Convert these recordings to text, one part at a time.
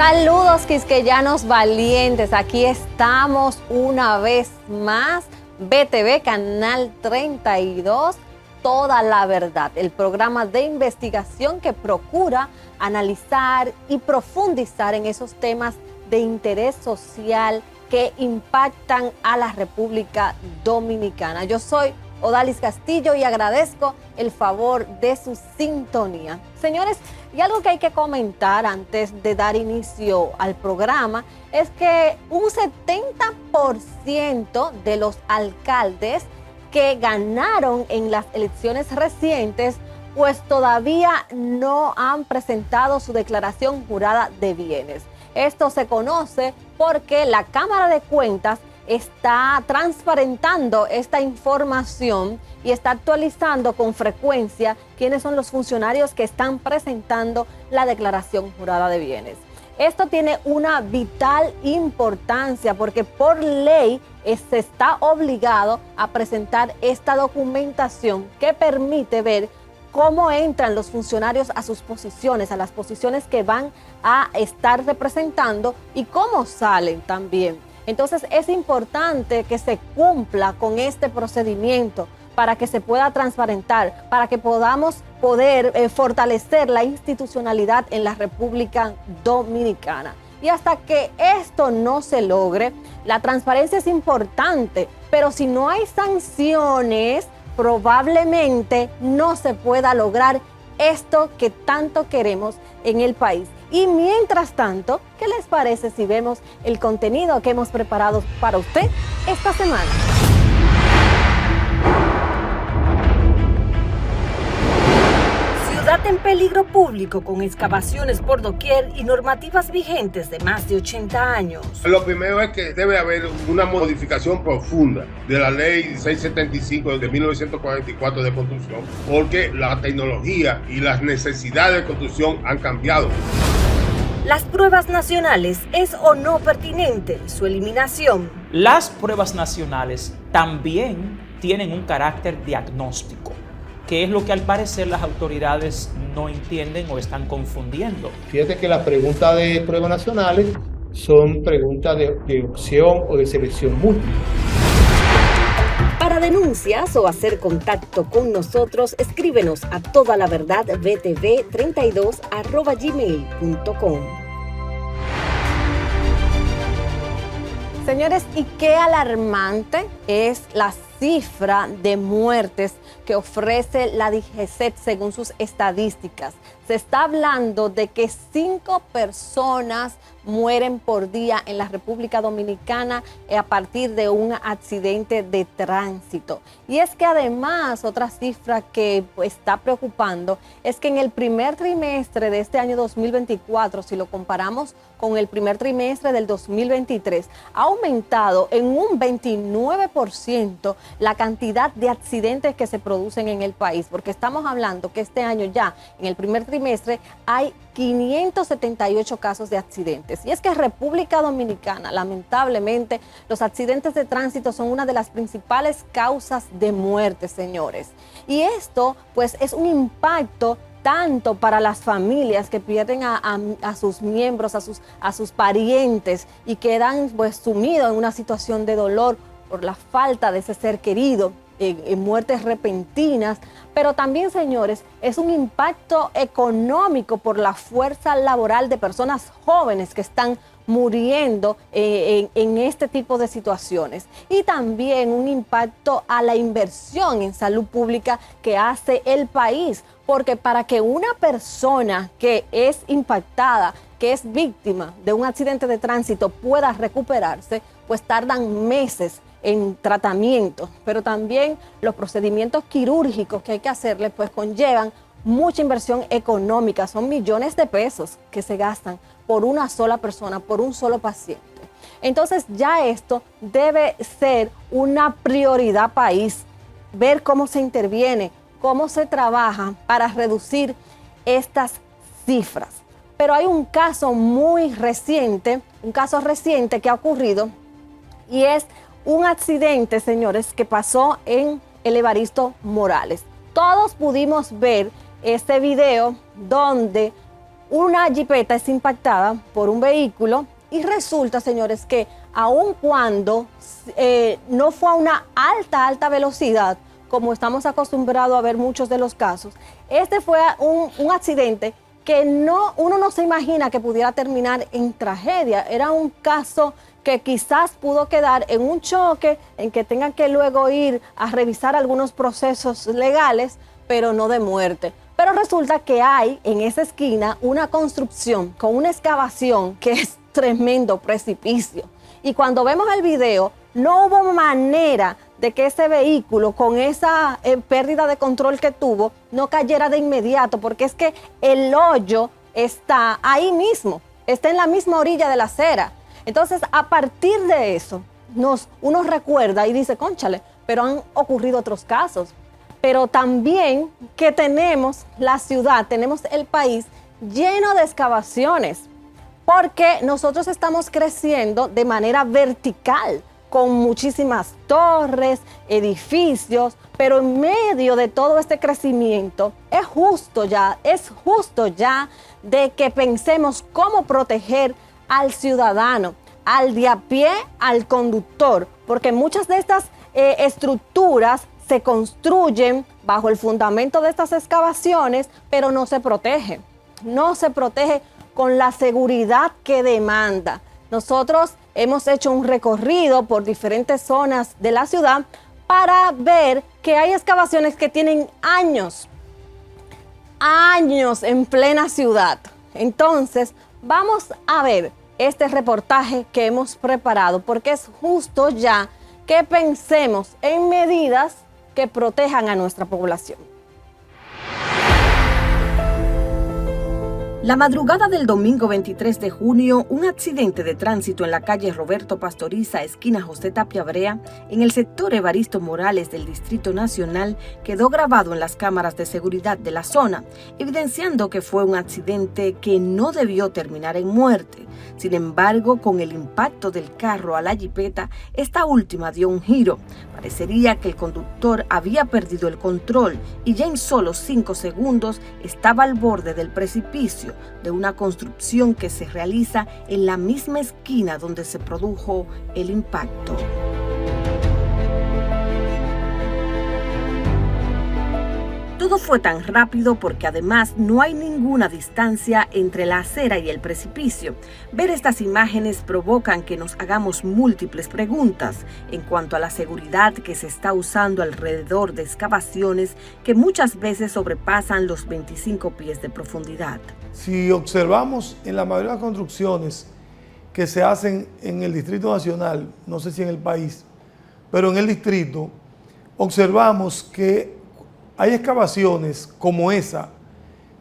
Saludos quisqueyanos valientes, aquí estamos una vez más, BTV Canal 32, Toda la Verdad, el programa de investigación que procura analizar y profundizar en esos temas de interés social que impactan a la República Dominicana. Yo soy Odalis Castillo y agradezco el favor de su sintonía. Señores, y algo que hay que comentar antes de dar inicio al programa es que un 70% de los alcaldes que ganaron en las elecciones recientes, pues todavía no han presentado su declaración jurada de bienes. Esto se conoce porque la Cámara de Cuentas está transparentando esta información y está actualizando con frecuencia quiénes son los funcionarios que están presentando la declaración jurada de bienes. Esto tiene una vital importancia porque por ley se está obligado a presentar esta documentación que permite ver cómo entran los funcionarios a sus posiciones, a las posiciones que van a estar representando y cómo salen también. Entonces es importante que se cumpla con este procedimiento para que se pueda transparentar, para que podamos fortalecer la institucionalidad en la República Dominicana. Y hasta que esto no se logre, la transparencia es importante, pero si no hay sanciones, probablemente no se pueda lograr esto que tanto queremos en el país. Y mientras tanto, ¿qué les parece si vemos el contenido que hemos preparado para usted esta semana? Ciudad en peligro público con excavaciones por doquier y normativas vigentes de más de 80 años. Lo primero es que debe haber una modificación profunda de la ley 675 de 1944 de construcción, porque la tecnología y las necesidades de construcción han cambiado. ¿Las pruebas nacionales es o no pertinente su eliminación? Las pruebas nacionales también tienen un carácter diagnóstico, que es lo que al parecer las autoridades no entienden o están confundiendo. Fíjate que las preguntas de pruebas nacionales son preguntas de opción o de selección múltiple. Para denuncias o hacer contacto con nosotros, escríbenos a todalaverdadbtv32@gmail.com. Señores, y qué alarmante es la cifra de muertes que ofrece la DGCET según sus estadísticas. Se está hablando de que 5 personas mueren por día en la República Dominicana a partir de un accidente de tránsito. Y es que además otra cifra que está preocupando es que en el primer trimestre de este año 2024, si lo comparamos con el primer trimestre del 2023, ha aumentado en un 29% la cantidad de accidentes que se producen en el país, porque estamos hablando que este año ya, en el primer trimestre, hay 578 casos de accidentes. Y es que en República Dominicana, lamentablemente, los accidentes de tránsito son una de las principales causas de muerte, señores. Y esto, pues, es un impacto tanto para las familias que pierden a sus miembros, a sus parientes y quedan, pues, sumidos en una situación de dolor por la falta de ese ser querido, en muertes repentinas, pero también, señores, es un impacto económico por la fuerza laboral de personas jóvenes que están muriendo en este tipo de situaciones, y también un impacto a la inversión en salud pública que hace el país, porque para que una persona que es impactada, que es víctima de un accidente de tránsito, pueda recuperarse, pues tardan meses en tratamiento, pero también los procedimientos quirúrgicos que hay que hacerle pues conllevan mucha inversión económica, son millones de pesos que se gastan por una sola persona, por un solo paciente. Entonces ya esto debe ser una prioridad país, ver cómo se interviene, cómo se trabaja para reducir estas cifras. Pero hay un caso muy reciente, que ha ocurrido, y es un accidente, señores, que pasó en el Evaristo Morales. Todos pudimos ver este video donde una jipeta es impactada por un vehículo y resulta, señores, que aun cuando no fue a una alta velocidad, como estamos acostumbrados a ver muchos de los casos, este fue un accidente que uno no se imagina que pudiera terminar en tragedia. Era un caso que quizás pudo quedar en un choque, en que tengan que luego ir a revisar algunos procesos legales, pero no de muerte. Pero resulta que hay en esa esquina una construcción con una excavación que es tremendo precipicio. Y cuando vemos el video, no hubo manera de que ese vehículo, con esa pérdida de control que tuvo, no cayera de inmediato, porque es que el hoyo está ahí mismo, está en la misma orilla de la acera. Entonces, a partir de eso, uno recuerda y dice, cónchale, pero han ocurrido otros casos. Pero también que tenemos la ciudad, tenemos el país lleno de excavaciones, porque nosotros estamos creciendo de manera vertical, con muchísimas torres, edificios, pero en medio de todo este crecimiento es justo ya de que pensemos cómo proteger al ciudadano, al de a pie, al conductor, porque muchas de estas estructuras se construyen bajo el fundamento de estas excavaciones, pero no se protege con la seguridad que demanda. Nosotros hemos hecho un recorrido por diferentes zonas de la ciudad para ver que hay excavaciones que tienen años en plena ciudad. Entonces, vamos a ver este reportaje que hemos preparado, porque es justo ya que pensemos en medidas que protejan a nuestra población. La madrugada del domingo 23 de junio, un accidente de tránsito en la calle Roberto Pastoriza, esquina José Tapia Brea, en el sector Evaristo Morales del Distrito Nacional, quedó grabado en las cámaras de seguridad de la zona, evidenciando que fue un accidente que no debió terminar en muerte. Sin embargo, con el impacto del carro a la jipeta, esta última dio un giro. Parecería que el conductor había perdido el control y ya en solo 5 segundos estaba al borde del precipicio de una construcción que se realiza en la misma esquina donde se produjo el impacto. Todo fue tan rápido porque además no hay ninguna distancia entre la acera y el precipicio. Ver estas imágenes provocan que nos hagamos múltiples preguntas en cuanto a la seguridad que se está usando alrededor de excavaciones que muchas veces sobrepasan los 25 pies de profundidad. Si observamos en la mayoría de las construcciones que se hacen en el Distrito Nacional, no sé si en el país, pero en el distrito, observamos que hay excavaciones como esa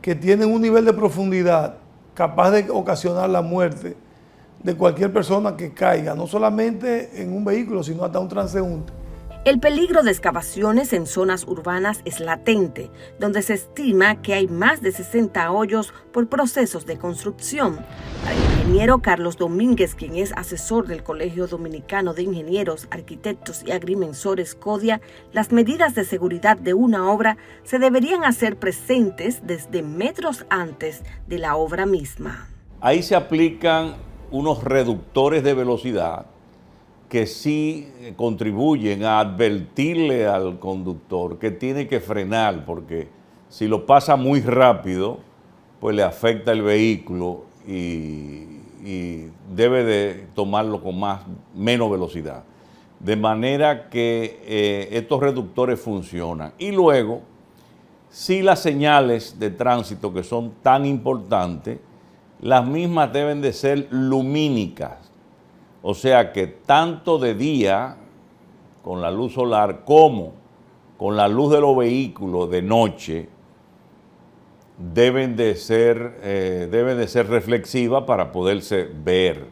que tienen un nivel de profundidad capaz de ocasionar la muerte de cualquier persona que caiga, no solamente en un vehículo, sino hasta un transeúnte. El peligro de excavaciones en zonas urbanas es latente, donde se estima que hay más de 60 hoyos por procesos de construcción. Para el ingeniero Carlos Domínguez, quien es asesor del Colegio Dominicano de Ingenieros, Arquitectos y Agrimensores CODIA, las medidas de seguridad de una obra se deberían hacer presentes desde metros antes de la obra misma. Ahí se aplican unos reductores de velocidad que sí contribuyen a advertirle al conductor que tiene que frenar, porque si lo pasa muy rápido, pues le afecta el vehículo y debe de tomarlo con menos velocidad. De manera que estos reductores funcionan. Y luego, si las señales de tránsito que son tan importantes, las mismas deben de ser lumínicas. O sea que tanto de día, con la luz solar, como con la luz de los vehículos de noche, deben de ser reflexivas para poderse ver.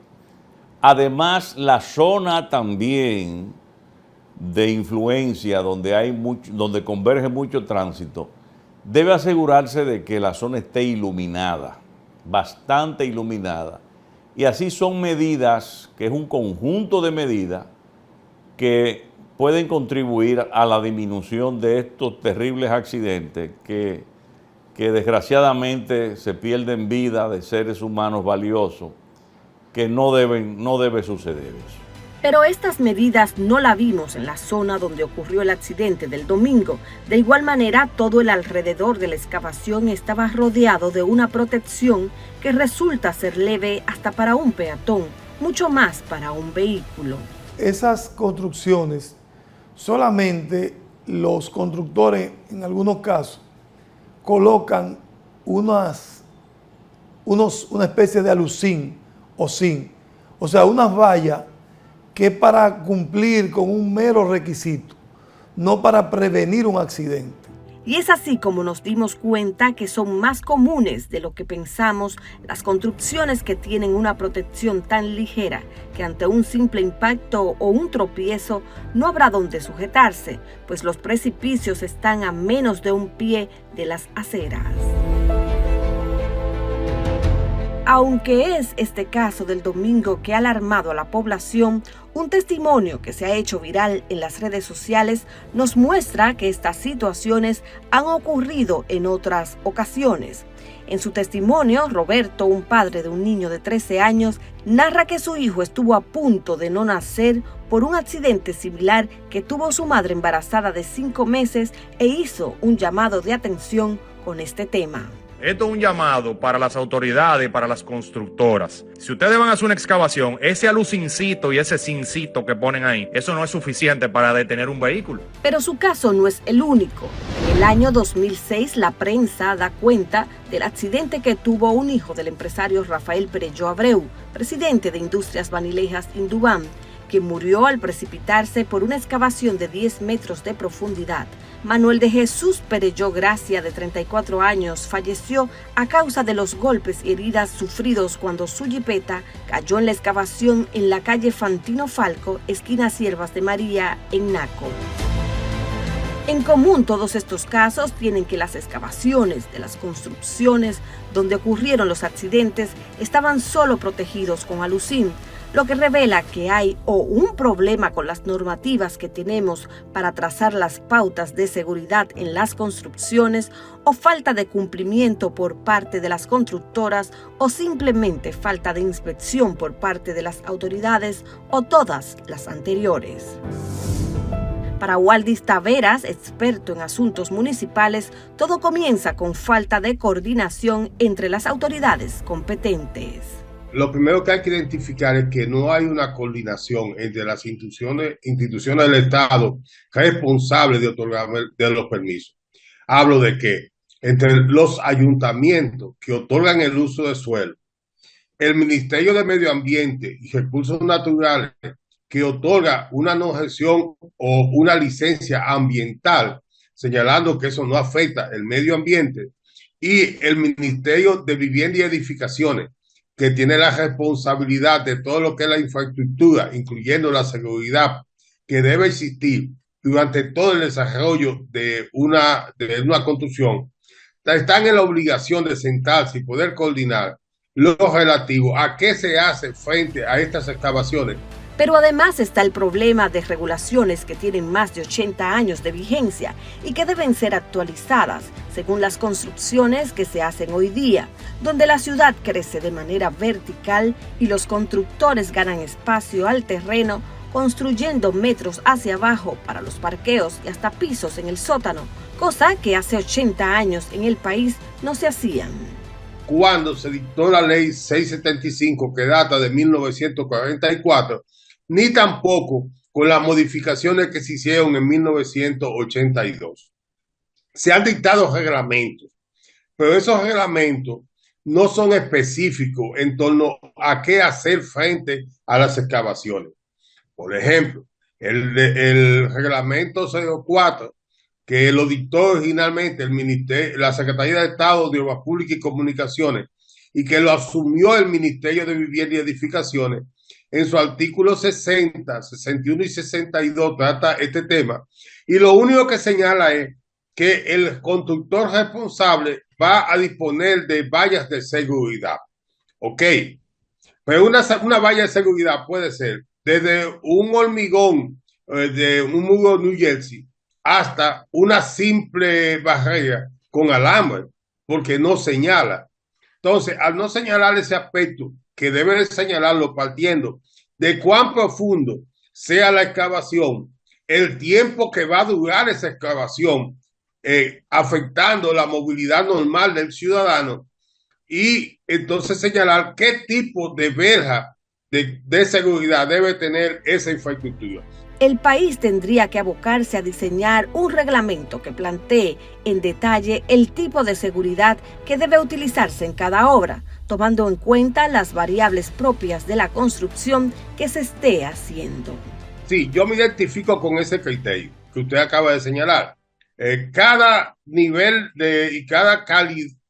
Además, la zona también de influencia, donde converge mucho tránsito, debe asegurarse de que la zona esté iluminada, bastante iluminada. Y así son medidas, que es un conjunto de medidas que pueden contribuir a la disminución de estos terribles accidentes que que desgraciadamente se pierden vidas de seres humanos valiosos, que no debe suceder eso. Pero estas medidas no la vimos en la zona donde ocurrió el accidente del domingo. De igual manera, todo el alrededor de la excavación estaba rodeado de una protección que resulta ser leve hasta para un peatón, mucho más para un vehículo. Esas construcciones, solamente los constructores, en algunos casos, colocan una especie de alucín o zinc, o sea, unas vallas que es para cumplir con un mero requisito, no para prevenir un accidente. Y es así como nos dimos cuenta que son más comunes de lo que pensamos las construcciones que tienen una protección tan ligera que ante un simple impacto o un tropiezo no habrá donde sujetarse, pues los precipicios están a menos de un pie de las aceras. Aunque es este caso del domingo que ha alarmado a la población, un testimonio que se ha hecho viral en las redes sociales nos muestra que estas situaciones han ocurrido en otras ocasiones. En su testimonio, Roberto, un padre de un niño de 13 años, narra que su hijo estuvo a punto de no nacer por un accidente similar que tuvo su madre embarazada de 5 meses e hizo un llamado de atención con este tema. Esto es un llamado para las autoridades, para las constructoras. Si ustedes van a hacer una excavación, ese alucincito y ese cincito que ponen ahí, eso no es suficiente para detener un vehículo. Pero su caso no es el único. En el año 2006, la prensa da cuenta del accidente que tuvo un hijo del empresario Rafael Perelló Abreu, presidente de Industrias Vanilejas Indubam, que murió al precipitarse por una excavación de 10 metros de profundidad. Manuel de Jesús Perelló Gracia, de 34 años, falleció a causa de los golpes y heridas sufridos cuando su jipeta cayó en la excavación en la calle Fantino Falco, esquina Siervas de María, en Naco. En común, todos estos casos tienen que las excavaciones de las construcciones donde ocurrieron los accidentes estaban solo protegidos con alucín, lo que revela que hay o un problema con las normativas que tenemos para trazar las pautas de seguridad en las construcciones, o falta de cumplimiento por parte de las constructoras, o simplemente falta de inspección por parte de las autoridades, o todas las anteriores. Para Waldis Taveras, experto en asuntos municipales, todo comienza con falta de coordinación entre las autoridades competentes. Lo primero que hay que identificar es que no hay una coordinación entre las instituciones del Estado responsables de otorgar de los permisos. Hablo de que entre los ayuntamientos que otorgan el uso de suelo, el Ministerio de Medio Ambiente y Recursos Naturales que otorga una gestión o una licencia ambiental, señalando que eso no afecta el medio ambiente, y el Ministerio de Vivienda y Edificaciones, que tiene la responsabilidad de todo lo que es la infraestructura, incluyendo la seguridad que debe existir durante todo el desarrollo de una construcción, están en la obligación de sentarse y poder coordinar lo relativo a qué se hace frente a estas excavaciones. Pero además está el problema de regulaciones que tienen más de 80 años de vigencia y que deben ser actualizadas según las construcciones que se hacen hoy día, donde la ciudad crece de manera vertical y los constructores ganan espacio al terreno, construyendo metros hacia abajo para los parqueos y hasta pisos en el sótano, cosa que hace 80 años en el país no se hacían. Cuando se dictó la ley 675, que data de 1944, ni tampoco con las modificaciones que se hicieron en 1982. Se han dictado reglamentos, pero esos reglamentos no son específicos en torno a qué hacer frente a las excavaciones. Por ejemplo, el reglamento 04, que lo dictó originalmente la Secretaría de Estado de Obras Públicas y Comunicaciones y que lo asumió el Ministerio de Vivienda y Edificaciones, en su artículo 60, 61 y 62 trata este tema, y lo único que señala es que el constructor responsable va a disponer de vallas de seguridad. Ok, pero una valla de seguridad puede ser desde un hormigón de un muro New Jersey hasta una simple barrera con alambre. porque no señala. Entonces, al no señalar ese aspecto, que debe señalarlo partiendo de cuán profundo sea la excavación, el tiempo que va a durar esa excavación, afectando la movilidad normal del ciudadano, y entonces señalar qué tipo de verja de seguridad debe tener esa infraestructura. El país tendría que abocarse a diseñar un reglamento que plantee en detalle el tipo de seguridad que debe utilizarse en cada obra, tomando en cuenta las variables propias de la construcción que se esté haciendo. Sí, yo me identifico con ese criterio que usted acaba de señalar. Cada nivel y cada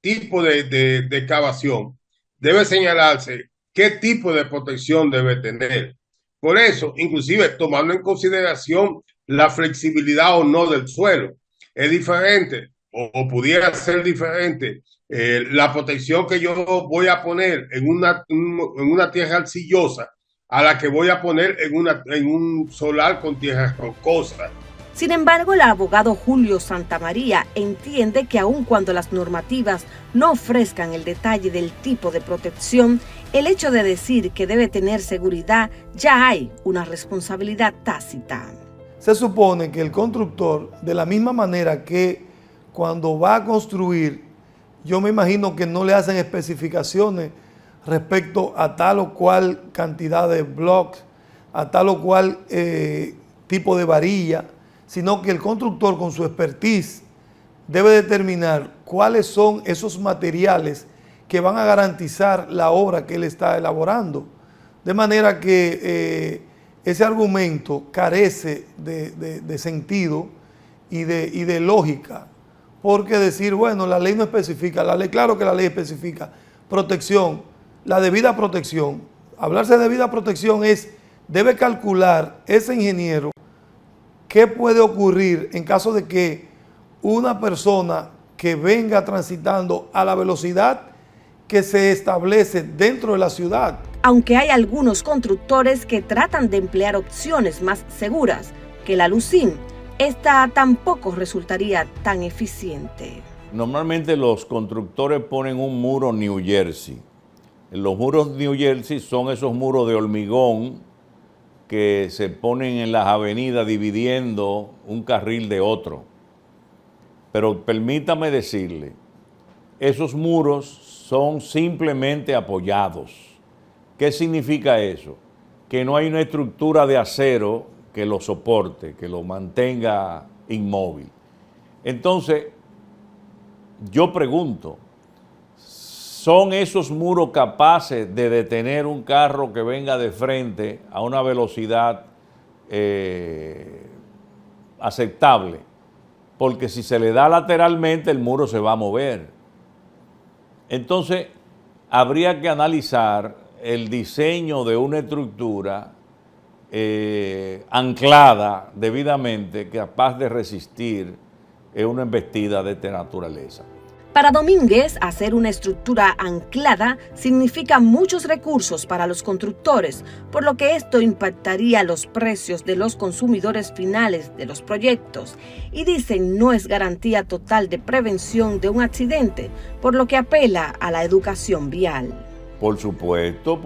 tipo de excavación debe señalarse qué tipo de protección debe tener. Por eso, inclusive tomando en consideración la flexibilidad o no del suelo, es diferente o pudiera ser diferente la protección que yo voy a poner en una tierra arcillosa a la que voy a poner en un solar con tierra rocosa. Sin embargo, el abogado Julio Santamaría entiende que aun cuando las normativas no ofrezcan el detalle del tipo de protección, el hecho de decir que debe tener seguridad ya hay una responsabilidad tácita. Se supone que el constructor, de la misma manera que cuando va a construir, yo me imagino que no le hacen especificaciones respecto a tal o cual cantidad de blocks, a tal o cual tipo de varilla, sino que el constructor con su expertise debe determinar cuáles son esos materiales que van a garantizar la obra que él está elaborando. De manera que ese argumento carece de sentido y de lógica, porque decir, bueno, la ley no especifica, claro que la ley especifica protección, la debida protección. Hablarse de debida protección debe calcular ese ingeniero qué puede ocurrir en caso de que una persona que venga transitando a la velocidad que se establece dentro de la ciudad. Aunque hay algunos constructores que tratan de emplear opciones más seguras que la LUCIM, esta tampoco resultaría tan eficiente. Normalmente los constructores ponen un muro New Jersey. Los muros New Jersey son esos muros de hormigón que se ponen en las avenidas dividiendo un carril de otro. Pero permítame decirle, esos muros son simplemente apoyados. ¿Qué significa eso? Que no hay una estructura de acero que lo soporte, que lo mantenga inmóvil. Entonces, yo pregunto, ¿son esos muros capaces de detener un carro que venga de frente a una velocidad aceptable? Porque si se le da lateralmente, el muro se va a mover. Entonces, habría que analizar el diseño de una estructura anclada debidamente, capaz de resistir una embestida de esta naturaleza. Para Domínguez, hacer una estructura anclada significa muchos recursos para los constructores, por lo que esto impactaría los precios de los consumidores finales de los proyectos. Y dicen no es garantía total de prevención de un accidente, por lo que apela a la educación vial. Por supuesto,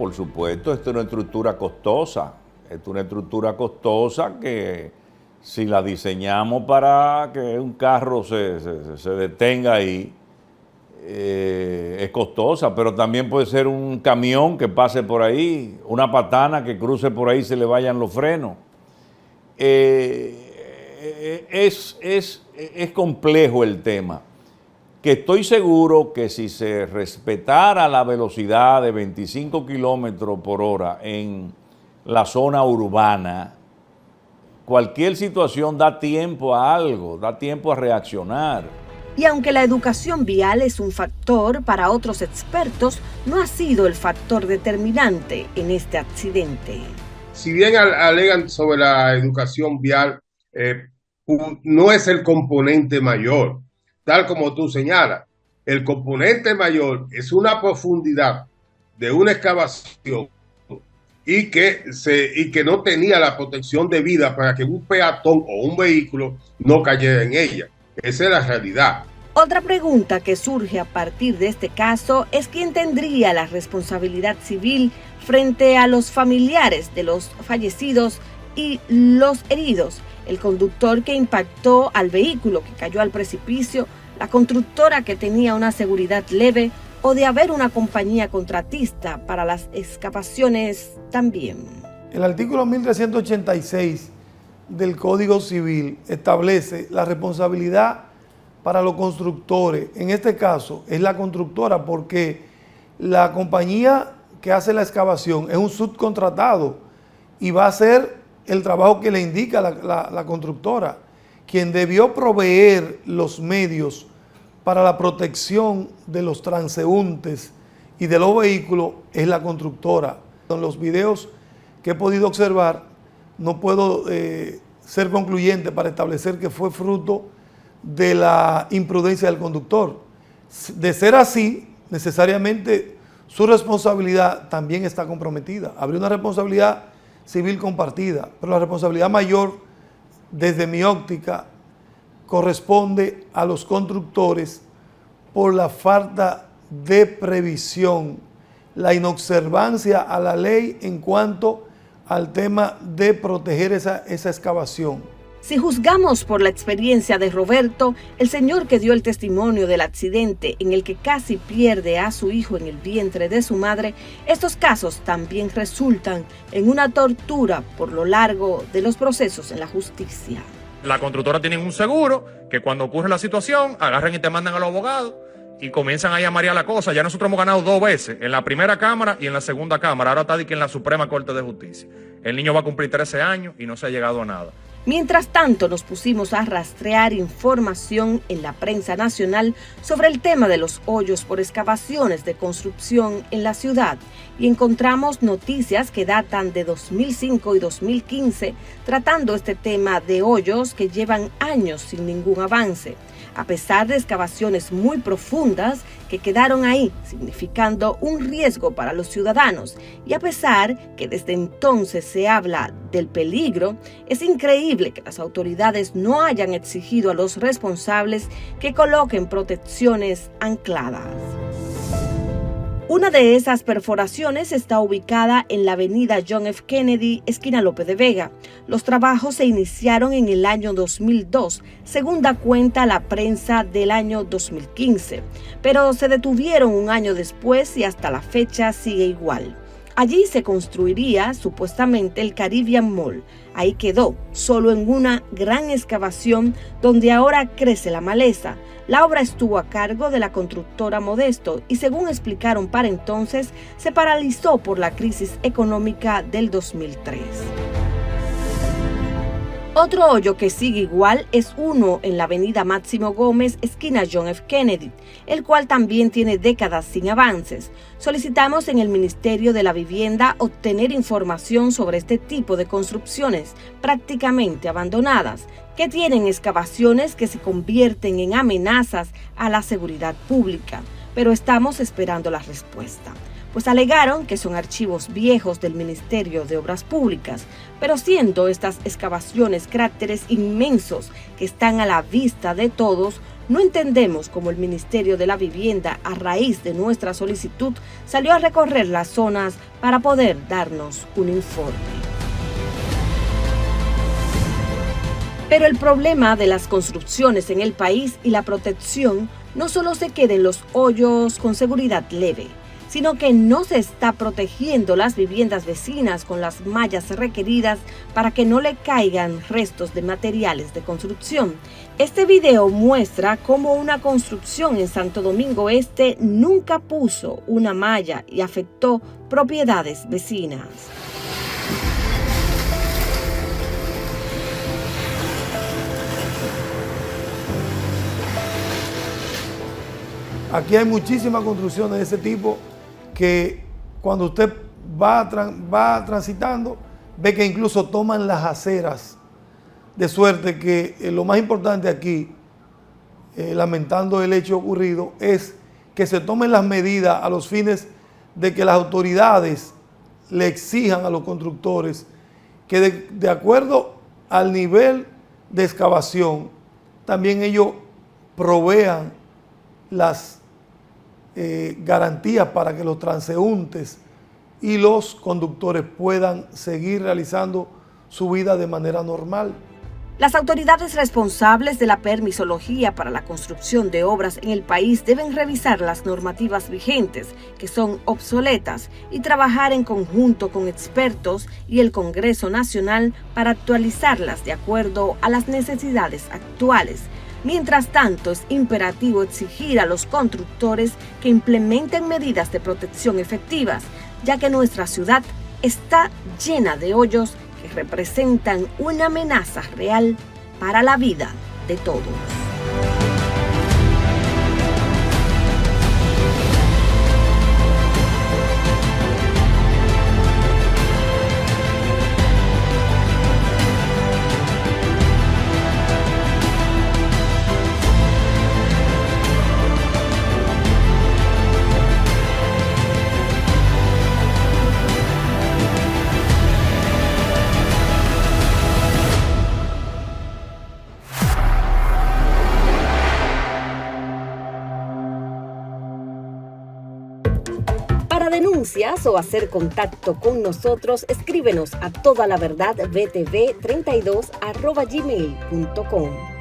esto es una estructura costosa. Es una estructura costosa que si la diseñamos para que un carro se detenga ahí, es costosa, pero también puede ser un camión que pase por ahí, una patana que cruce por ahí y se le vayan los frenos. Es complejo el tema, que estoy seguro que si se respetara la velocidad de 25 kilómetros por hora en la zona urbana, cualquier situación da tiempo a algo, da tiempo a reaccionar. Y aunque la educación vial es un factor, para otros expertos no ha sido el factor determinante en este accidente. Si bien alegan sobre la educación vial, no es el componente mayor, tal como tú señalas. El componente mayor es una profundidad de una excavación y que no tenía la protección debida para que un peatón o un vehículo no cayera en ella. Esa es la realidad. Otra pregunta que surge a partir de este caso es quién tendría la responsabilidad civil frente a los familiares de los fallecidos y los heridos, el conductor que impactó al vehículo que cayó al precipicio, la constructora que tenía una seguridad leve o de haber una compañía contratista para las excavaciones también. El artículo 1386 del Código Civil establece la responsabilidad para los constructores. En este caso es la constructora porque la compañía que hace la excavación es un subcontratado y va a hacer el trabajo que le indica la constructora. Quien debió proveer los medios para la protección de los transeúntes y de los vehículos es la constructora. En los videos que he podido observar, no puedo ser concluyente para establecer que fue fruto de la imprudencia del conductor. De ser así, necesariamente su responsabilidad también está comprometida. Habría una responsabilidad civil compartida, pero la responsabilidad mayor, desde mi óptica, corresponde a los constructores por la falta de previsión, la inobservancia a la ley en cuanto al tema de proteger esa excavación. Si juzgamos por la experiencia de Roberto, el señor que dio el testimonio del accidente en el que casi pierde a su hijo en el vientre de su madre, estos casos también resultan en una tortura por lo largo de los procesos en la justicia. La constructora tiene un seguro que cuando ocurre la situación, agarran y te mandan a los abogados y comienzan ahí a marear la cosa. Ya nosotros hemos ganado 2 veces, en la primera cámara y en la segunda cámara. Ahora está en la Suprema Corte de Justicia. El niño va a cumplir 13 años y no se ha llegado a nada. Mientras tanto, nos pusimos a rastrear información en la prensa nacional sobre el tema de los hoyos por excavaciones de construcción en la ciudad y encontramos noticias que datan de 2005 y 2015 tratando este tema de hoyos que llevan años sin ningún avance, a pesar de excavaciones muy profundas que quedaron ahí, significando un riesgo para los ciudadanos. Y a pesar que desde entonces se habla del peligro, es increíble que las autoridades no hayan exigido a los responsables que coloquen protecciones ancladas. Una de esas perforaciones está ubicada en la avenida John F. Kennedy, esquina Lope de Vega. Los trabajos se iniciaron en el año 2002, según da cuenta la prensa del año 2015, pero se detuvieron un año después y hasta la fecha sigue igual. Allí se construiría supuestamente el Caribbean Mall. Ahí quedó, solo en una gran excavación donde ahora crece la maleza. La obra estuvo a cargo de la constructora Modesto y según explicaron para entonces, se paralizó por la crisis económica del 2003. Otro hoyo que sigue igual es uno en la avenida Máximo Gómez, esquina John F. Kennedy, el cual también tiene décadas sin avances. Solicitamos en el Ministerio de la Vivienda obtener información sobre este tipo de construcciones prácticamente abandonadas, que tienen excavaciones que se convierten en amenazas a la seguridad pública, pero estamos esperando la respuesta. Pues alegaron que son archivos viejos del Ministerio de Obras Públicas, pero siendo estas excavaciones cráteres inmensos que están a la vista de todos, no entendemos cómo el Ministerio de la Vivienda, a raíz de nuestra solicitud, salió a recorrer las zonas para poder darnos un informe. Pero el problema de las construcciones en el país y la protección no solo se queda en los hoyos con seguridad leve, sino que no se está protegiendo las viviendas vecinas con las mallas requeridas para que no le caigan restos de materiales de construcción. Este video muestra cómo una construcción en Santo Domingo Este nunca puso una malla y afectó propiedades vecinas. Aquí hay muchísimas construcciones de ese tipo que cuando usted va transitando, ve que incluso toman las aceras, de suerte que lo más importante aquí, lamentando el hecho ocurrido, es que se tomen las medidas a los fines de que las autoridades le exijan a los constructores que de acuerdo al nivel de excavación, también ellos provean las garantías para que los transeúntes y los conductores puedan seguir realizando su vida de manera normal. Las autoridades responsables de la permisología para la construcción de obras en el país deben revisar las normativas vigentes, que son obsoletas, y trabajar en conjunto con expertos y el Congreso Nacional para actualizarlas de acuerdo a las necesidades actuales. Mientras tanto, es imperativo exigir a los constructores que implementen medidas de protección efectivas, ya que nuestra ciudad está llena de hoyos que representan una amenaza real para la vida de todos. Para denuncias o hacer contacto con nosotros, escríbenos a todalaverdadbtv32@gmail.com.